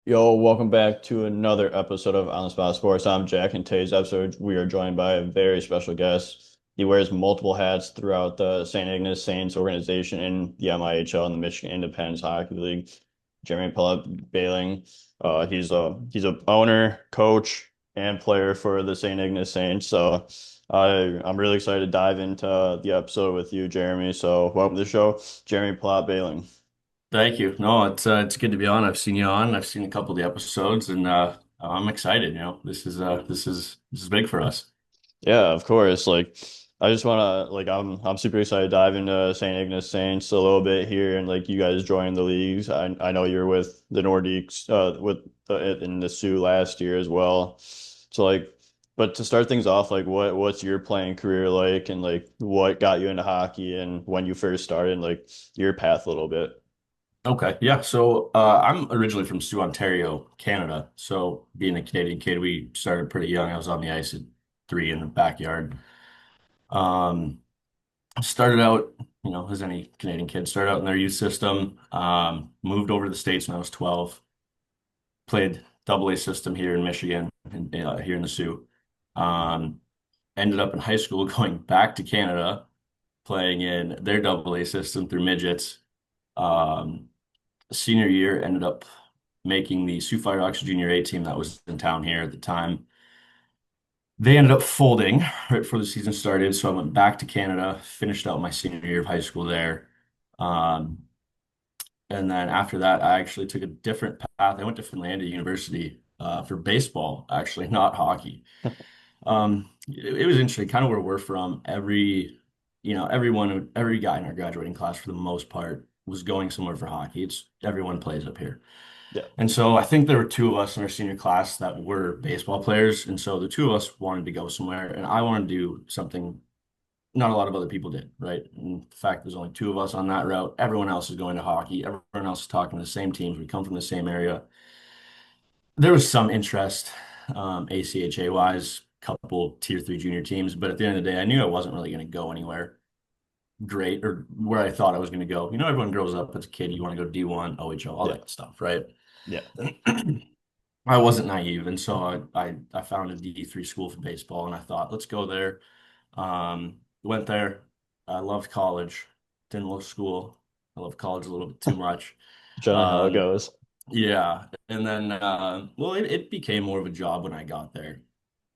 Yo, welcome back to another episode of On the Spot Sports. I'm Jack, and today's episode we are joined by a very special guest. He wears multiple hats throughout the St. Ignace Saints organization in the MIHL and the Michigan Independence Hockey League. Jeremy Pallot Behling. He's a owner, coach, and player for the St. Ignace Saints. So I'm really excited to dive into the episode with you, Jeremy. So welcome to the show, Jeremy Pallot Behling. Thank you. No, it's good to be on. I've seen you on. I've seen a couple of the episodes, and I'm excited. This is big for us. Yeah, of course. I just wanna I'm super excited to dive into St. Ignace Saints a little bit here and like you guys joined the leagues. I know you're with the Nordiques with in the Sioux last year as well. So but to start things off, what's your playing career like and like what got you into hockey and when you first started, like your path a little bit. Okay, yeah. So I'm originally from Sioux, Ontario, Canada. So being a Canadian kid, we started pretty young. I was on the ice at 3 in the backyard. Um, Started out, as any Canadian kid, started out in their youth system. Moved over to the States when I was 12. Played double A system here in Michigan, and here in the Sioux. Um, Ended up in high school going back to Canada, playing in their double A system through midgets. Um, Senior year, ended up making the Sioux Firehawks junior A team that was in town here at the time. They ended up folding right before the season started, so I went back to Canada, finished out my senior year of high school there. Um, and then after that, I actually took a different path. I went to Finlandia University for baseball, actually, not hockey. It was interesting, kind of where we're from. Every guy in our graduating class, for the most part, was going somewhere for hockey. It's everyone plays up here. Yeah. And so I think there were two of us in our senior class that were baseball players. And so the two of us wanted to go somewhere, and I wanted to do something not a lot of other people did, right? In fact, there's only two of us on that route. Everyone else is going to hockey. Everyone else is talking to the same teams. We come from the same area. There was some interest, ACHA wise, couple tier three junior teams, but at the end of the day, I knew I wasn't really going to go anywhere great or where I thought I was going to go. Everyone grows up as a kid, you want to go D1, OHL, all Yeah. that stuff, right? Yeah. I wasn't naive, and so I found a D3 school for baseball, and I thought, let's go there. Went there. I loved college. Didn't love school. I love college a little bit too much. Generally how it Um, goes. yeah, and then well, it became more of a job when I got there.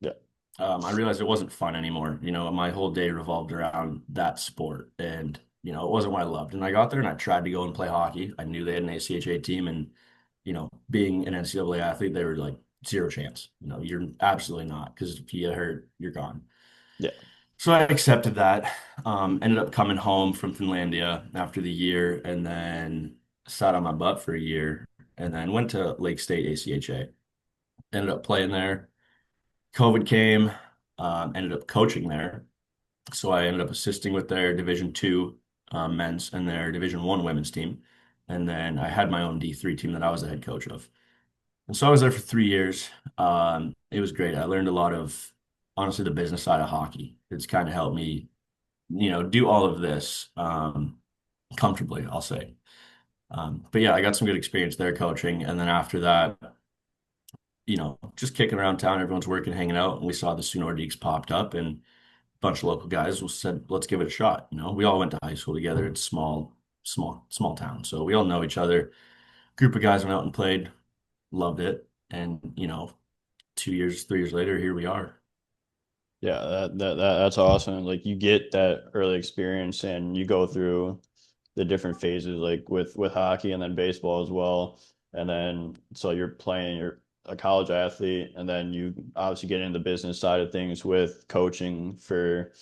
Yeah. I realized it wasn't fun anymore. My whole day revolved around that sport, and it wasn't what I loved. And I got there, and I tried to go and play hockey. I knew they had an ACHA team, and being an NCAA athlete, they were like zero chance. You're absolutely not, because if you get hurt, you're gone. Yeah. So I accepted that. Ended up coming home from Finlandia after the year, and then sat on my butt for a year, and then went to Lake State ACHA. Ended up playing there. COVID came. Ended up coaching there. So I ended up assisting with their Division two men's and their Division one women's team. And then I had my own D3 team that I was the head coach of. And so I was there for 3 years. It was great. I learned a lot of, honestly, the business side of hockey. It's kind of helped me, do all of this comfortably, I'll say. But yeah, I got some good experience there coaching. And then after that, just kicking around town, everyone's working, hanging out, and we saw the Soonor Deeks popped up, and a bunch of local guys said, let's give it a shot. We all went to high school together. It's small town. So we all know each other. Group of guys went out and played, loved it. And, 2 years, 3 years later, here we are. Yeah, that's awesome. Like you get that early experience and you go through the different phases like with hockey and then baseball as well. And then so you're a college athlete and then you obviously get into the business side of things with coaching for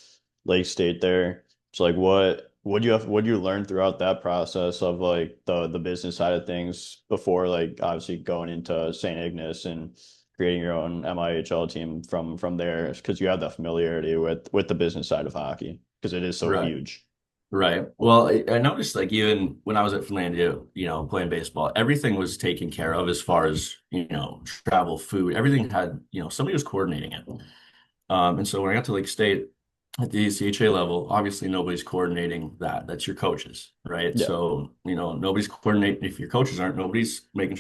Lake State there. So like what do you learn throughout that process of like the business side of things before like obviously going into St. Ignace and creating your own MIHL team from there because you have that familiarity with the business side of hockey because it is so Right. huge. Right. Well, I noticed like even when I was at Finlandia, playing baseball, everything was taken care of as far as, travel, food, everything had, somebody was coordinating it. And so when I got to Lake State at the CHA level, obviously nobody's coordinating that. That's your coaches, right? Yeah. So, nobody's coordinating. If your coaches aren't, nobody's making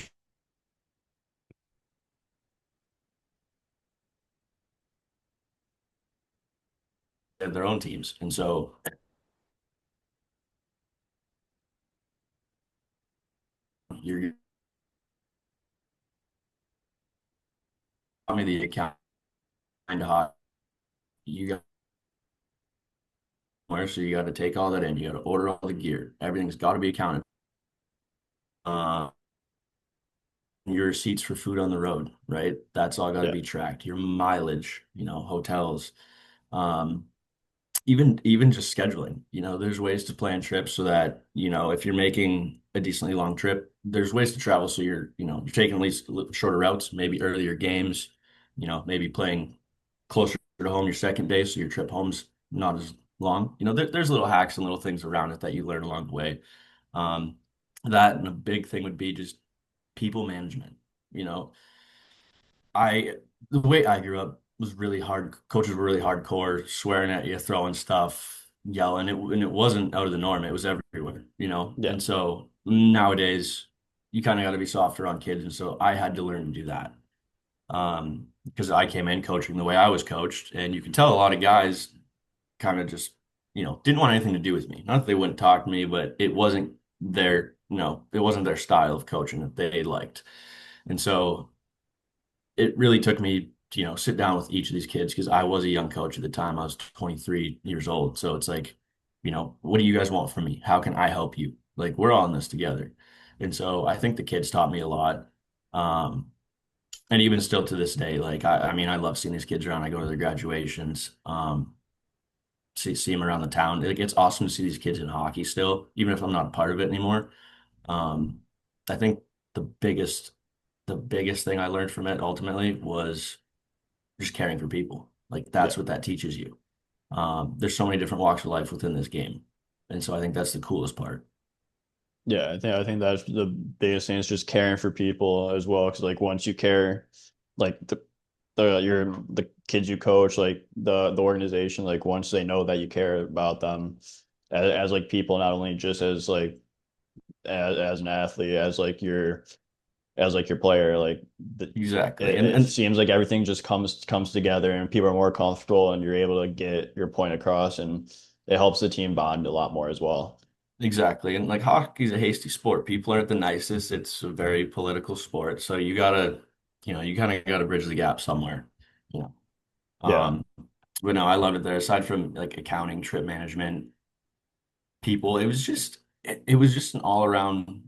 have their own teams. And so you're me the account kind of hot. You got where so you got to take all that in. You got to order all the gear. Everything's got to be accounted. Uh, your receipts for food on the road, right? That's all got to Yeah. be tracked. Your mileage, hotels, um, even just scheduling. There's ways to plan trips so that, if you're making a decently long trip, there's ways to travel so you're taking at least shorter routes, maybe earlier games, maybe playing closer to home your second day so your trip home's not as long. There's little hacks and little things around it that you learn along the way. Um, that and a big thing would be just people management. You know, I the way I grew up was really hard. Coaches were really hardcore, swearing at you, throwing stuff, yelling. And it wasn't out of the norm. It was everywhere, Yeah. And so nowadays, you kind of got to be softer on kids. And so I had to learn to do that. Because I came in coaching the way I was coached, and you can tell a lot of guys kind of just, didn't want anything to do with me. Not that they wouldn't talk to me, but it wasn't their style of coaching that they liked. And so it really took me to, sit down with each of these kids because I was a young coach at the time. I was 23 years old. So it's like, what do you guys want from me? How can I help you? Like, we're all in this together. And so I think the kids taught me a lot. Um, and even still to this day, like, I mean, I love seeing these kids around. I go to their graduations, see them around the town. Like, it's awesome to see these kids in hockey still, even if I'm not a part of it anymore. Um, I think the biggest the biggest thing I learned from it ultimately was just caring for people. Like Yeah. that's what that teaches you. There's so many different walks of life within this game. And so I think that's the coolest part. Yeah, I think that's the biggest thing is just caring for people as well. Because like once you care, like the kids you coach, like the organization, like once they know that you care about them as like people, not only just as like as an athlete, as like your player, like Exactly. it seems like everything just comes together and people are more comfortable and you're able to get your point across and it helps the team bond a lot more as well. Exactly. And like hockey's a hasty sport. People aren't the nicest. It's a very political sport. So you kind of gotta bridge the gap somewhere. You know. Yeah. But no, I loved it there. Aside from like accounting, trip management, people, it was just an all around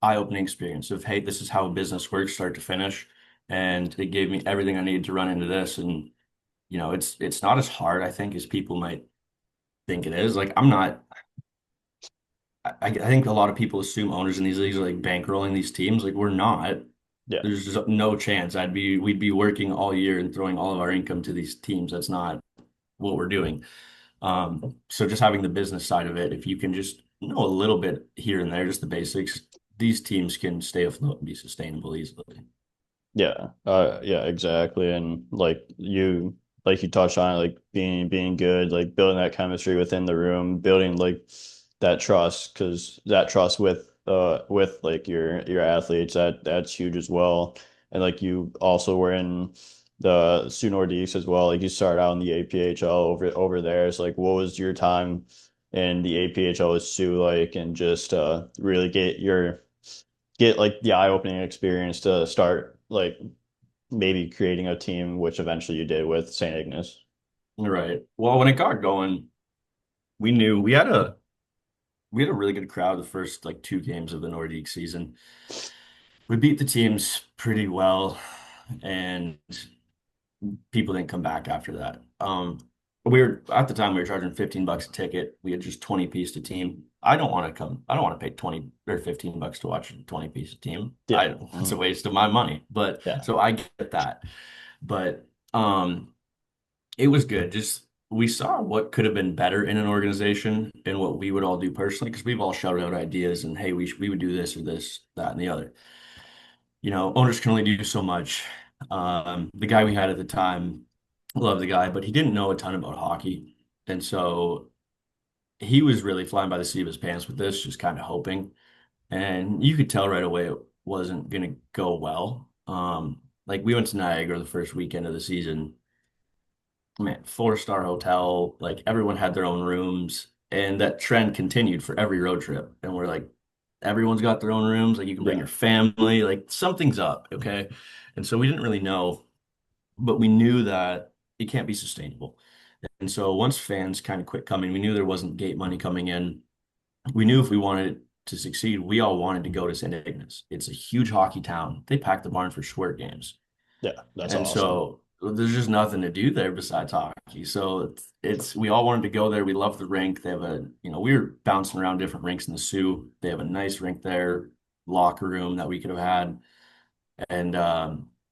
eye-opening experience of, hey, this is how business works, start to finish. And it gave me everything I needed to run into this. And, it's not as hard, I think, as people might think it is. Like, I'm not, I think a lot of people assume owners in these leagues are like bankrolling these teams. Like, we're not. Yeah. There's just no chance we'd be working all year and throwing all of our income to these teams. That's not what we're doing. So just having the business side of it, if you can just know a little bit here and there, just the basics, these teams can stay afloat and be sustainable easily. Yeah, yeah, exactly. And like you touched on, like being good, like building that chemistry within the room, building like that trust, because that trust with like your athletes, that's huge as well. And like you also were in the Sioux Nordiques as well. Like you started out in the APHL over there. So like, what was your time in the APHL with Sioux like, and just really get like the eye-opening experience to start like maybe creating a team, which eventually you did with St. Ignace. Right. Well, when it got going, we knew we had a really good crowd the first like two games of the Nordique season. We beat the teams pretty well, and people didn't come back after that. We were at the time we were charging $15 a ticket. We had just 20 piece a team. I don't want to come. I don't want to pay 20 or $15 to watch a 20 piece a team. Yeah. It's a waste of my money. But Yeah. so I get that. But it was good. Just we saw what could have been better in an organization and what we would all do personally because we've all shouted out ideas and hey, we would do this or this, that, and the other. Owners can only do so much. The guy we had at the time, loved the guy, but he didn't know a ton about hockey. And so he was really flying by the seat of his pants with this, just kind of hoping. And you could tell right away it wasn't going to go well. Like we went to Niagara the first weekend of the season. man, four-star hotel, like everyone had their own rooms, and that trend continued for every road trip. And we're like, everyone's got their own rooms, like you can bring Yeah. your family, like something's up, okay? And so we didn't really know, but we knew that it can't be sustainable. And so once fans kind of quit coming, we knew there wasn't gate money coming in. We knew if we wanted to succeed, we all wanted to go to St. Ignace. It's a huge hockey town. They pack the barn for Squirt games. Yeah. That's And awesome. so there's just nothing to do there besides hockey. So we all wanted to go there. We love the rink. They have we were bouncing around different rinks in the Sioux. They have a nice rink there, locker room that we could have had. And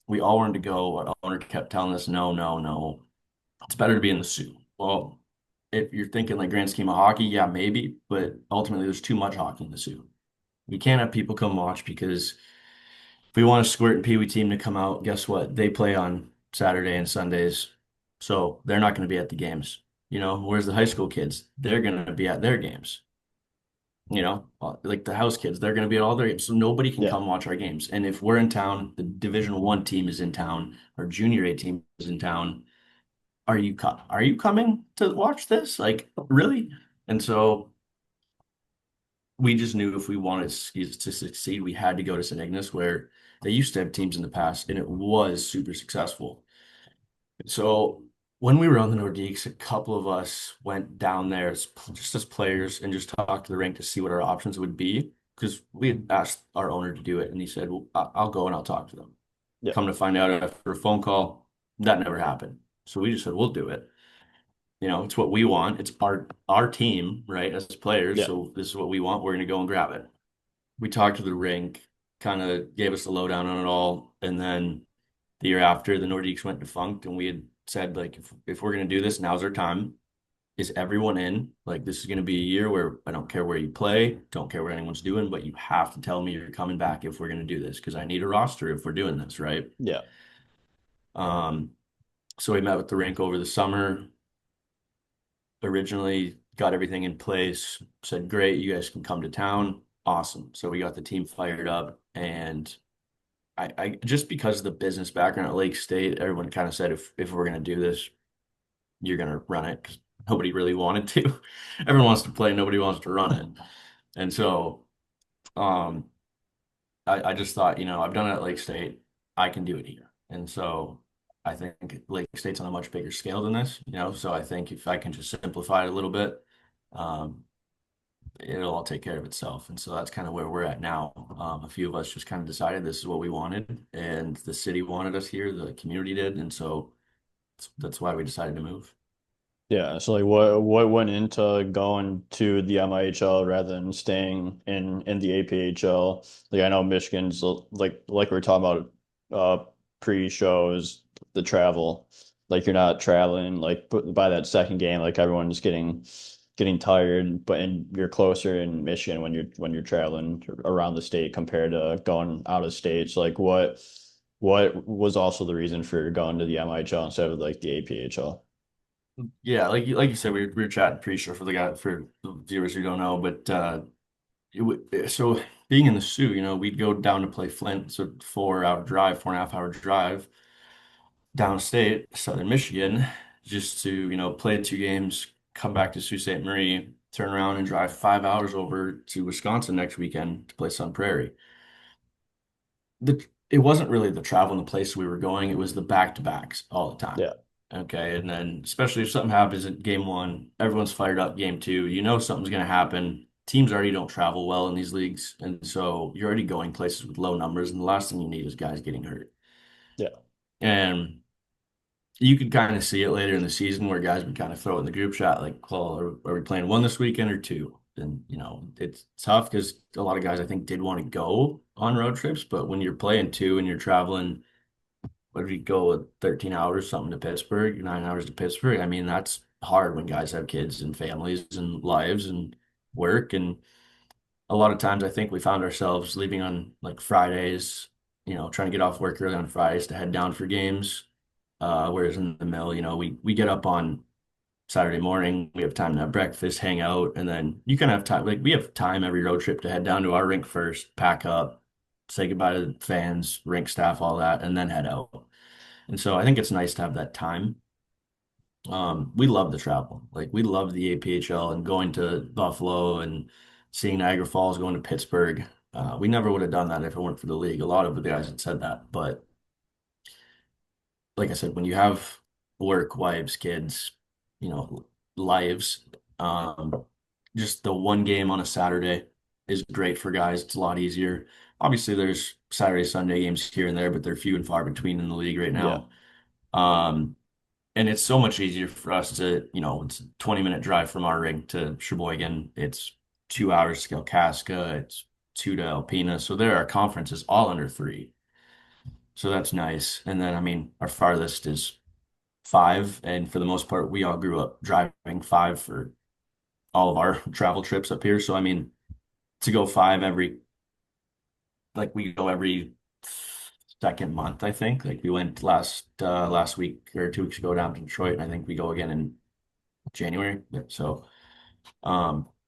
we all wanted to go. Our owner kept telling us, no, no, no. It's better to be in the Sioux. Well, if you're thinking like grand scheme of hockey, yeah, maybe, but ultimately there's too much hockey in the Sioux. You can't have people come watch because if we want a Squirt and Pee Wee team to come out, guess what? They play on Saturday and Sundays, so they're not going to be at the games. Whereas the high school kids, they're going to be at their games. Like the house kids, they're going to be at all their games, so nobody can Yeah. come watch our games. And if we're in town, the Division 1 team is in town, our Junior A team is in town. Are you coming to watch this? Like, really? And so we just knew if we wanted to succeed, we had to go to St. Ignace, where they used to have teams in the past, and it was super successful. So when we were on the Nordiques, a couple of us went down there just as players and just talked to the rink to see what our options would be. Because we had asked our owner to do it, and he said, "Well, I'll go and I'll talk to them." Yeah. Come to find out after a phone call, that never happened. So we just said, "We'll do it." It's what we want. It's our team, right, as players. Yeah. So this is what we want. We're going to go and grab it. We talked to the rink, kind of gave us the lowdown on it all, and then the year after, the Nordiques went defunct, and we had said like, if we're going to do this, now's our time. Is everyone in? Like, this is going to be a year where I don't care where you play, don't care what anyone's doing, but you have to tell me you're coming back if we're going to do this because I need a roster if we're doing this, right? Yeah. Um, so we met with the rink over the summer. Originally got everything in place, said, great, you guys can come to town. Awesome. So we got the team fired up. And I just because of the business background at Lake State, everyone kind of said, if we're going to do this, you're going to run it because nobody really wanted to. Everyone wants to play, nobody wants to run it. And so um, I just thought, I've done it at Lake State, I can do it here. And so I think Lake State's on a much bigger scale than this, so I think if I can just simplify it a little bit, um, it'll all take care of itself. And so that's kind of where we're at now. A few of us just kind of decided this is what we wanted, and the city wanted us here, the community did, and so that's why we decided to move. Yeah, so like what went into going to the MIHL rather than staying in the APHL? Like I know Michigan's like we are talking about pre-shows, the travel. Like you're not traveling like by that second game, like everyone's getting tired, but and you're closer in Michigan when you're traveling around the state compared to going out of state. So like what was also the reason for going to the MIHL instead of like the APHL? Yeah, like you said, we were chatting pre-show for the viewers who don't know, but so being in the Sioux, we'd go down to play Flint, so 4 hour drive, 4.5 hour drive downstate, southern Michigan, just to, play 2 games, come back to Sault Ste. Marie, turn around and drive 5 hours over to Wisconsin next weekend to play Sun Prairie. It wasn't really the travel and the place we were going, it was the back-to-backs all the time. Yeah. Okay, and then especially if something happens at game 1, everyone's fired up game 2. Something's going to happen. Teams already don't travel well in these leagues, and so you're already going places with low numbers, and the last thing you need is guys getting hurt. Yeah. And you could kind of see it later in the season where guys would kind of throw it in the group chat, like, well, are we playing one this weekend or two? And, it's tough because a lot of guys, I think, did want to go on road trips, but when you're playing two and you're traveling, what did we go with 13 hours, something to Pittsburgh, 9 hours to Pittsburgh? I mean, that's hard when guys have kids and families and lives and work. And a lot of times I think we found ourselves leaving on like Fridays, trying to get off work early on Fridays to head down for games. Whereas in the mill, we get up on Saturday morning, we have time to have breakfast, hang out, and then you can have time. Like we have time every road trip to head down to our rink first, pack up, say goodbye to the fans, rink staff, all that, and then head out. And so I think it's nice to have that time. We love the travel. Like we love the APHL and going to Buffalo and seeing Niagara Falls, going to Pittsburgh. We never would have done that if it weren't for the league. A lot of the guys had said that, but like I said, when you have work, wives, kids, you know, lives, um, just the one game on a Saturday is great for guys. It's a lot easier. Obviously, there's Saturday, Sunday games here and there, but they're few and far between in the league right Yeah. now. Um, and it's so much easier for us to, it's a 20-minute drive from our rig to Sheboygan. It's 2 hours to Kalkaska. It's two to Alpena. So there are conferences all under three. So that's nice. And then, I mean, our farthest is five. And for the most part, we all grew up driving five for all of our travel trips up here. So, I mean, to go five like we go every second month, I think. Like we went last week or 2 weeks ago down to Detroit, and I think we go again in January. Yeah, so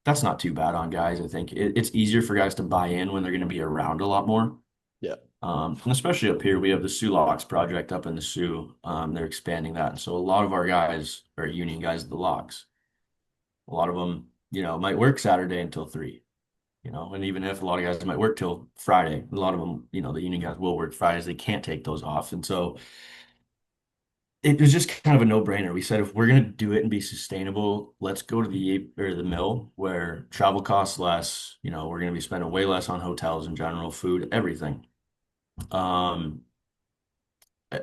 that's not too bad on guys. I think it's easier for guys to buy in when they're going to be around a lot more. Yeah. And especially up here, we have the Sioux Locks project up in the Sioux. They're expanding that. And so a lot of our guys are union guys at the locks. A lot of them, might work Saturday until 3, and even if a lot of guys might work till Friday, a lot of them, the union guys will work Fridays. They can't take those off. And so it was just kind of a no-brainer. We said if we're going to do it and be sustainable, let's go to the mill where travel costs less. We're going to be spending way less on hotels in general, food, everything. Um,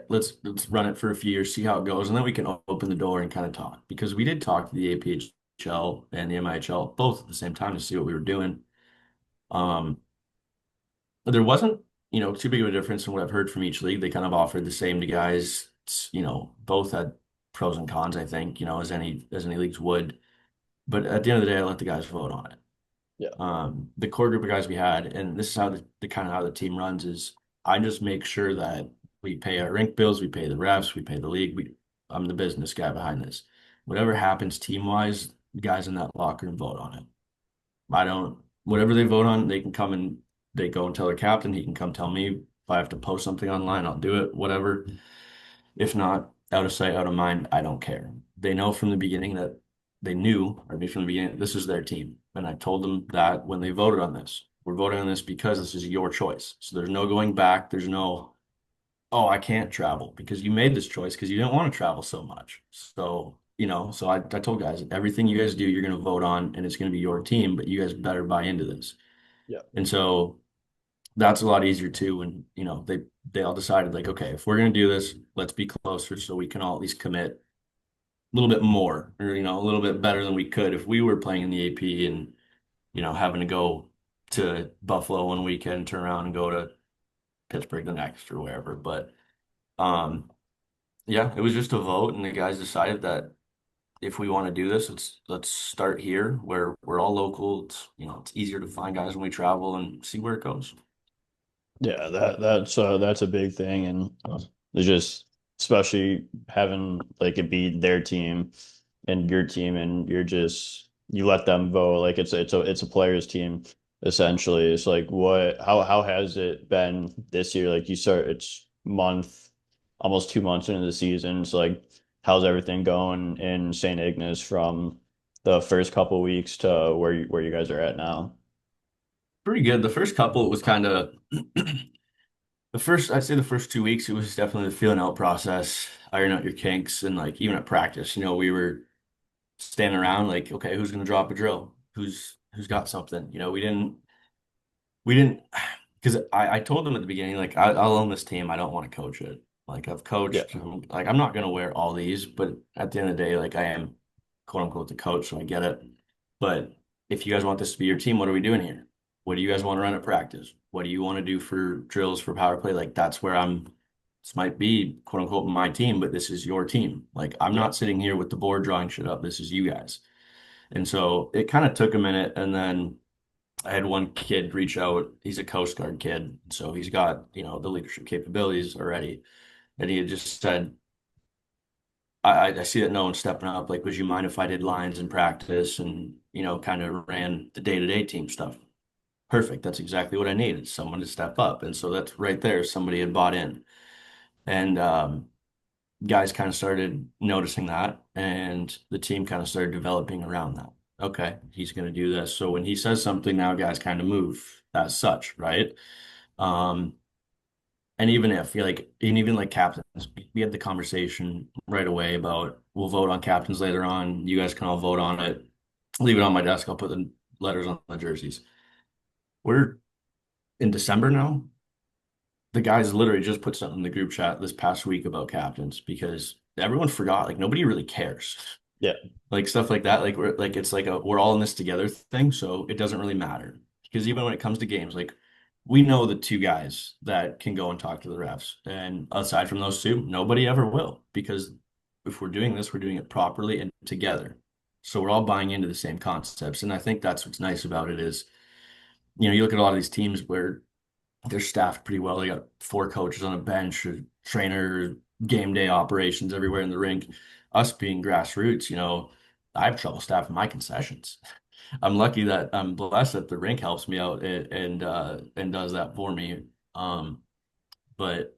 let's run it for a few years, see how it goes, and then we can open the door and kind of talk because we did talk to the APHL and the MIHL both at the same time to see what we were doing. Um, but there wasn't, too big of a difference in what I've heard from each league. They kind of offered the same to guys. Both had pros and cons, I think, as any leagues would. But at the end of the day, I let the guys vote on it. Yeah. The core group of guys we had, and this is how the kind of how the team runs is I just make sure that we pay our rink bills, we pay the refs, we pay the league. I'm the business guy behind this. Whatever happens team wise, the guys in that locker room vote on it. I don't, whatever they vote on, they can come and they go and tell their captain. He can come tell me if I have to post something online, I'll do it, whatever. If not, out of sight, out of mind, I don't care. They know from the beginning that they knew, or maybe from the beginning, this is their team. And I told them that when they voted on this. We're voting on this because this is your choice. So there's no going back. There's no, oh, I can't travel because you made this choice because you didn't want to travel so much. So, so I told guys, everything you guys do, you're going to vote on and it's going to be your team, but you guys better buy into this. Yeah. And so that's a lot easier too when, they all decided like, okay, if we're going to do this, let's be closer so we can all at least commit a little bit more or, a little bit better than we could if we were playing in the AP and, having to go to Buffalo one weekend, turn around and go to Pittsburgh the next or wherever. But um, yeah, it was just a vote, and the guys decided that if we want to do this, let's start here where we're all local. It's easier to find guys when we travel and see where it goes. Yeah, that's a big thing, and it's just especially having like it be their team and your team, and you let them vote like it's a players' team essentially. It's like how has it been this year? Like it's almost 2 months into the season. It's like how's everything going in St. Ignace from the first couple weeks to where you guys are at now? Pretty good. The first couple, it was kind of I'd say the first 2 weeks, it was definitely the feeling out process, iron out your kinks, and like even at practice, we were standing around like, okay, who's going to drop a drill? Who's got something? We didn't, because I told them at the beginning, like, I'll own this team. I don't want to coach it. Like, I've Yeah, coached, like, I'm not going to wear all these, but at the end of the day, like, I am quote unquote the coach, so I get it. But if you guys want this to be your team, what are we doing here? What do you guys want to run at practice? What do you want to do for drills for power play? Like, that's where this might be quote unquote my team, but this is your team. Like, I'm yeah, not sitting here with the board drawing shit up. This is you guys. And so it kind of took a minute, and then I had one kid reach out. He's a Coast Guard kid, so he's got, the leadership capabilities already. And he had just said, I see that no one's stepping up. Like, would you mind if I did lines in practice and, kind of ran the day-to-day team stuff? Perfect. That's exactly what I needed, someone to step up. And so that's right there. Somebody had bought in. And guys kind of started noticing that, and the team kind of started developing around that. Okay, he's going to do this. So when he says something, now guys kind of move as such, right? Um, and even if you're like, and even like captains, we had the conversation right away about we'll vote on captains later on. You guys can all vote on it. Leave it on my desk. I'll put the letters on the jerseys. We're in December now. The guys literally just put something in the group chat this past week about captains because everyone forgot. Like nobody really cares. Yeah. Like stuff like that. Like we're like it's like a we're all in this together thing. So it doesn't really matter because even when it comes to games, like we know the two guys that can go and talk to the refs, and aside from those two, nobody ever will because if we're doing this, we're doing it properly and together. So we're all buying into the same concepts, and I think that's what's nice about it is, you look at a lot of these teams where they're staffed pretty well. They got four coaches on a bench, a trainer, game day operations everywhere in the rink. Us being grassroots, I have trouble staffing my concessions. I'm lucky that I'm blessed that the rink helps me out and does that for me. But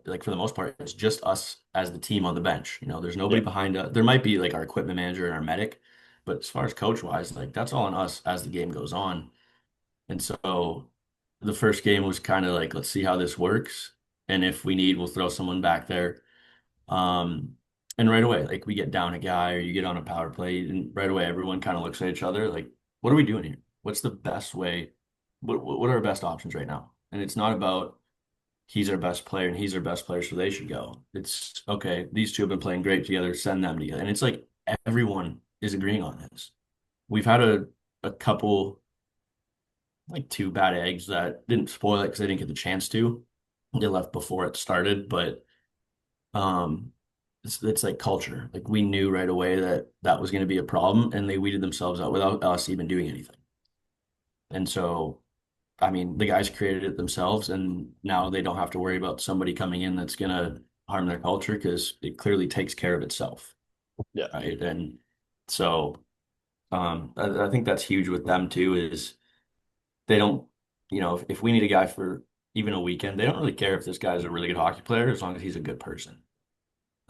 like for the most part, it's just us as the team on the bench. There's nobody Yeah. behind us. There might be like our equipment manager and our medic, but as far as coach wise, like that's all on us as the game goes on. And so the first game was kind of like, let's see how this works. And if we need, we'll throw someone back there. Um, and right away, like we get down a guy or you get on a power play, and right away everyone kind of looks at each other like, what are we doing here? What's the best way? What are our best options right now? And it's not about he's our best player and he's our best player, so they should go. It's okay, these two have been playing great together, send them together. And it's like everyone is agreeing on this. We've had a couple like two bad eggs that didn't spoil it because they didn't get the chance to. They left before it started, but um, it's like culture. Like we knew right away that that was going to be a problem, and they weeded themselves out without us even doing anything. And so, I mean, the guys created it themselves, and now they don't have to worry about somebody coming in that's going to harm their culture because it clearly takes care of itself, Yeah. right? And so, I think that's huge with them too. Is they don't, if we need a guy for even a weekend, they don't really care if this guy's a really good hockey player as long as he's a good person.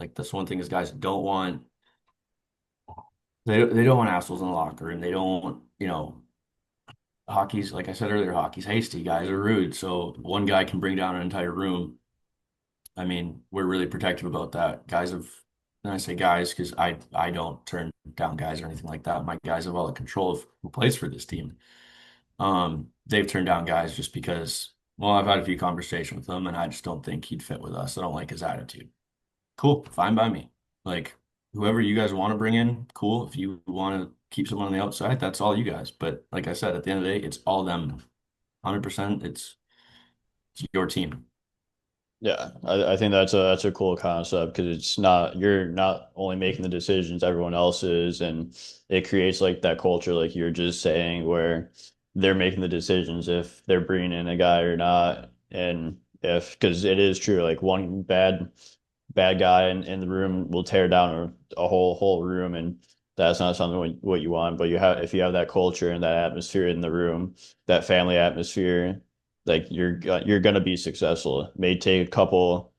Like that's one thing is guys don't want they don't want assholes in the locker and they don't, hockey's like I said earlier, hockey's hasty, guys are rude. So one guy can bring down an entire room. I mean, we're really protective about that. Guys have and I say guys because I don't turn down guys or anything like that. My guys have all the control of who plays for this team. They've turned down guys just because, well, I've had a few conversations with them and I just don't think he'd fit with us. I don't like his attitude. Cool, fine by me. Like whoever you guys want to bring in, cool. If you want to keep someone on the outside, that's all you guys. But like I said, at the end of the day, it's all them. 100%, it's your team. Yeah, I think that's a cool concept because it's not you're not only making the decisions, everyone else is, and it creates like that culture, like you're just saying, where they're making the decisions if they're bringing in a guy or not, and if because it is true, like one bad guy in the room will tear down a whole room, and that's not something what you want. But you have if you have that culture and that atmosphere in the room, that family atmosphere, like you're gonna be successful. It may take a couple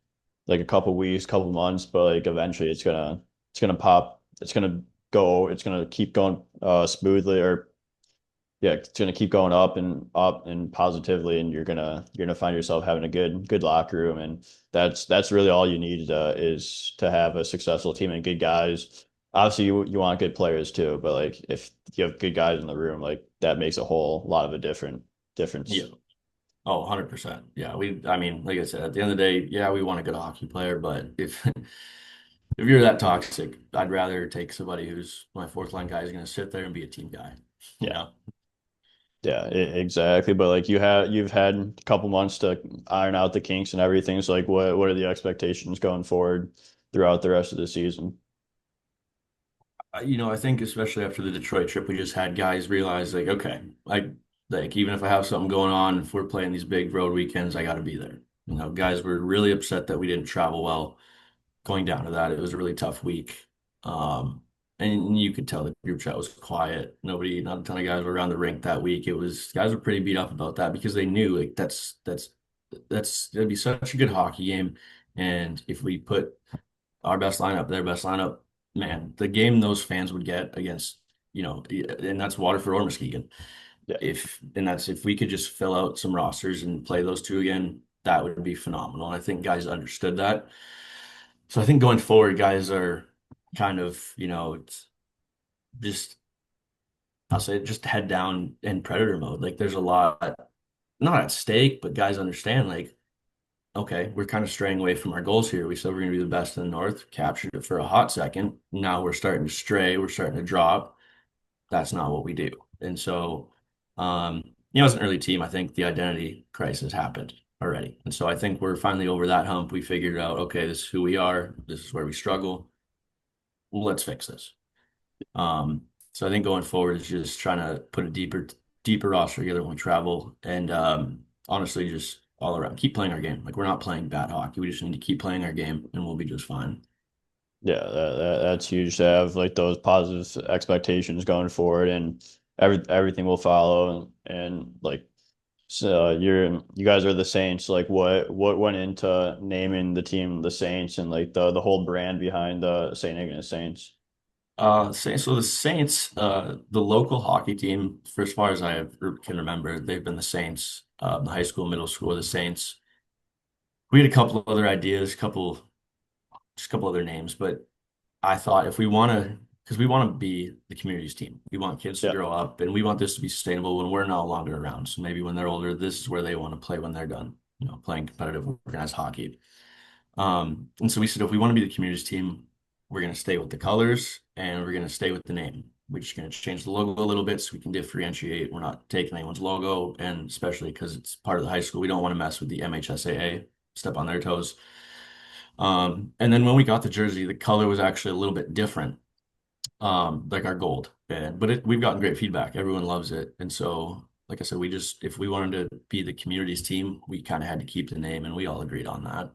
weeks, couple months, but like eventually it's gonna pop. It's gonna keep going smoothly or yeah, it's gonna keep going up and positively, and you're gonna find yourself having a good locker room, and that's really all you need is to have a successful team and good guys. Obviously, you want good players too, but like if you have good guys in the room, like that makes a whole lot of a difference. Yeah. Oh, 100%. Yeah, I mean, like I said, at the end of the day, yeah, we want a good hockey player, but if you're that toxic, I'd rather take somebody who's my fourth line guy who's going to sit there and be a team guy, you Yeah, know? yeah, exactly. But like you've had a couple months to iron out the kinks and everything. So like, what are the expectations going forward throughout the rest of the season? I think especially after the Detroit trip we just had, guys realize like, okay, like even if I have something going on, if we're playing these big road weekends, I got to be there. Guys were really upset that we didn't travel well going down to that. It was a really tough week. And you could tell the group chat was quiet. Not a ton of guys were around the rink that week. Guys were pretty beat up about that because they knew like that'd be such a good hockey game. And if we put our best lineup, their best lineup, man, the game those fans would get against, and that's Waterford or Muskegon. Yeah. That's if we could just fill out some rosters and play those two again, that would be phenomenal. And I think guys understood that. So I think going forward, guys are kind of, it's just I'll say just head down in predator mode. Like there's a lot not at stake, but guys understand like, okay, we're kind of straying away from our goals here. We said we're going to be the best in the North, captured it for a hot second. Now we're starting to stray, we're starting to drop. That's not what we do. And so, as an early team, I think the identity crisis happened already. And so I think we're finally over that hump. We figured out, okay, this is who we are. This is where we struggle. Well, let's fix this. Um, so I think going forward is just trying to put a deeper roster together when we travel, and honestly, just all around keep playing our game. Like we're not playing bad hockey. We just need to keep playing our game, and we'll be just fine. Yeah, that's huge to have like those positive expectations going forward, and everything will follow. And like, so you guys are the Saints. Like, what went into naming the team the Saints, and like the whole brand behind the Saint Ignace Saints? So the Saints, the local hockey team, for as far as can remember, they've been the Saints, the high school, middle school, the Saints. We had a couple of other ideas, just a couple other names, but I thought if we want to, because we want to be the community's team, we want kids to Yeah, grow up, and we want this to be sustainable when we're no longer around. So maybe when they're older, this is where they want to play when they're done, playing competitive organized hockey. And so we said, if we want to be the community's team, we're going to stay with the colors and we're going to stay with the name. We're just going to change the logo a little bit so we can differentiate. We're not taking anyone's logo, and especially because it's part of the high school, we don't want to mess with the MHSAA, step on their toes. And then when we got the jersey, the color was actually a little bit different, like our gold. We've gotten great feedback. Everyone loves it. And so, like I said, if we wanted to be the community's team, we kind of had to keep the name, and we all agreed on that.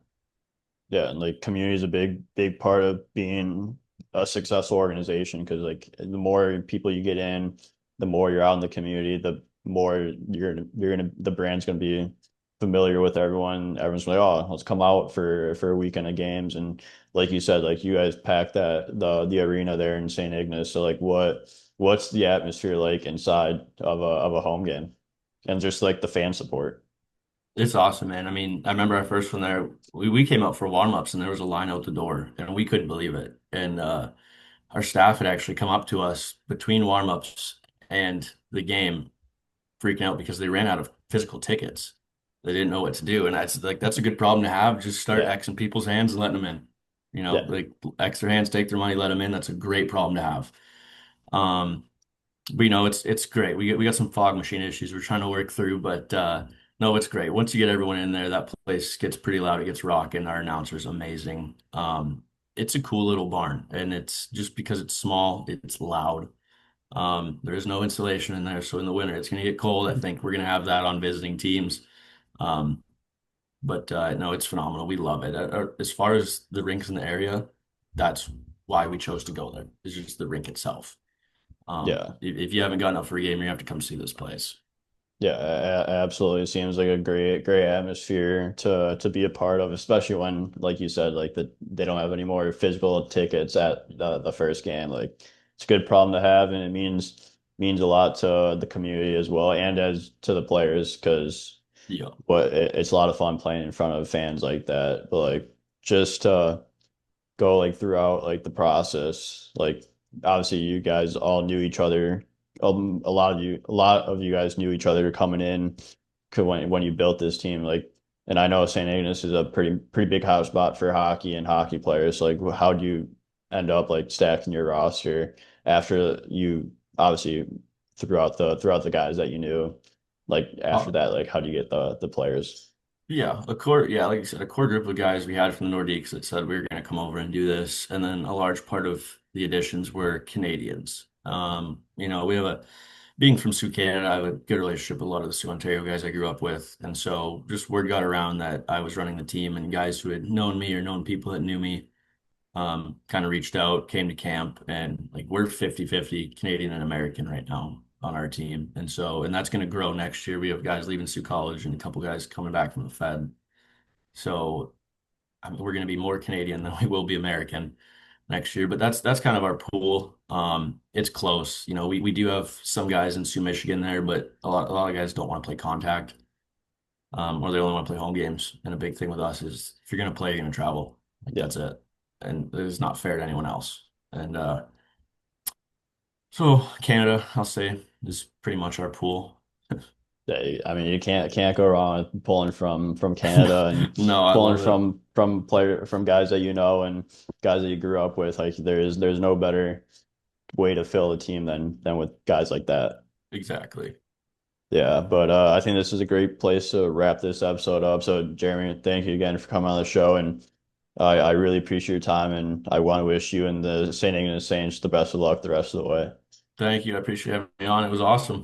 yeah, and like community is a big part of being a successful organization because like the more people you get in, the more you're out in the community, the more the brand's gonna be familiar with everyone. Everyone's like, oh, let's come out for a weekend of games. And like you said, like you guys packed the arena there in St. Ignace. So like what's the atmosphere like inside of a home game? And just like the fan support. It's awesome, man. I mean, I remember our first one there. We came out for warm-ups and there was a line out the door and we couldn't believe it. And our staff had actually come up to us between warm-ups and the game, freaking out because they ran out of physical tickets. They didn't know what to do. And that's a good problem to have. Just start Yeah. Xing people's hands and letting them in. Yeah. Like X their hands, take their money, let them in. That's a great problem to have. Um, but it's great. We got some fog machine issues we're trying to work through, but no, it's great. Once you get everyone in there, that place gets pretty loud. It gets rocking. Our announcer's amazing. It's a cool little barn, and it's just because it's small, it's loud. There's no insulation in there, so in the winter it's gonna get cold. I think we're gonna have that on visiting teams. Um, but no, it's phenomenal. We love it. As far as the rinks in the area, that's why we chose to go there. It's just the rink itself. Yeah. If you haven't gotten up for a game, you have to come see this place. Yeah, absolutely. It seems like a great atmosphere to be a part of, especially when, like you said, like they don't have any more physical tickets at the first game. Like it's a good problem to have, and it means a lot to the community as well, and as to the players, because Yeah. it's a lot of fun playing in front of fans like that. But like just go like throughout like the process. Like obviously you guys all knew each other. A lot of you guys knew each other coming in when you built this team. Like, and I know St. Ignace is a pretty big house spot for hockey and hockey players. So, like, how do you end up like stacking your roster after you obviously throughout the guys that you knew? Like after Uh, that, like how do you get the players? yeah, like you said, a core group of guys we had from the Nordiques that said we were going to come over and do this. And then a large part of the additions were Canadians. We have being from Sioux, Canada, I have a good relationship with a lot of the Sioux, Ontario guys I grew up with. And so just word got around that I was running the team, and guys who had known me or known people that knew me kind of reached out, came to camp, and like we're 50-50 Canadian and American right now on our team. And that's going to grow next year. We have guys leaving Sioux College and a couple guys coming back from the Fed. So I mean, we're going to be more Canadian than we will be American next year. But that's kind of our pool. It's close. You know, we do have some guys in Sioux, Michigan there, but a lot of guys don't want to play contact, or they only want to play home games. And a big thing with us is if you're going to play, you're going to travel. Like Yeah. that's it. And it's not fair to anyone else. And so Canada, I'll say, is pretty much our pool. I mean, you can't go wrong with pulling from Canada and No, I pulling love it. from guys that you know and guys that you grew up with. Like there's no better way to fill a team than with guys like that. Exactly. Yeah, but I think this is a great place to wrap this episode up. So Jeremy, thank you again for coming on the show, and I really appreciate your time, and I want to wish you and the St. Ignace Saints the best of luck the rest of the way. Thank you. I appreciate having me on. It was awesome.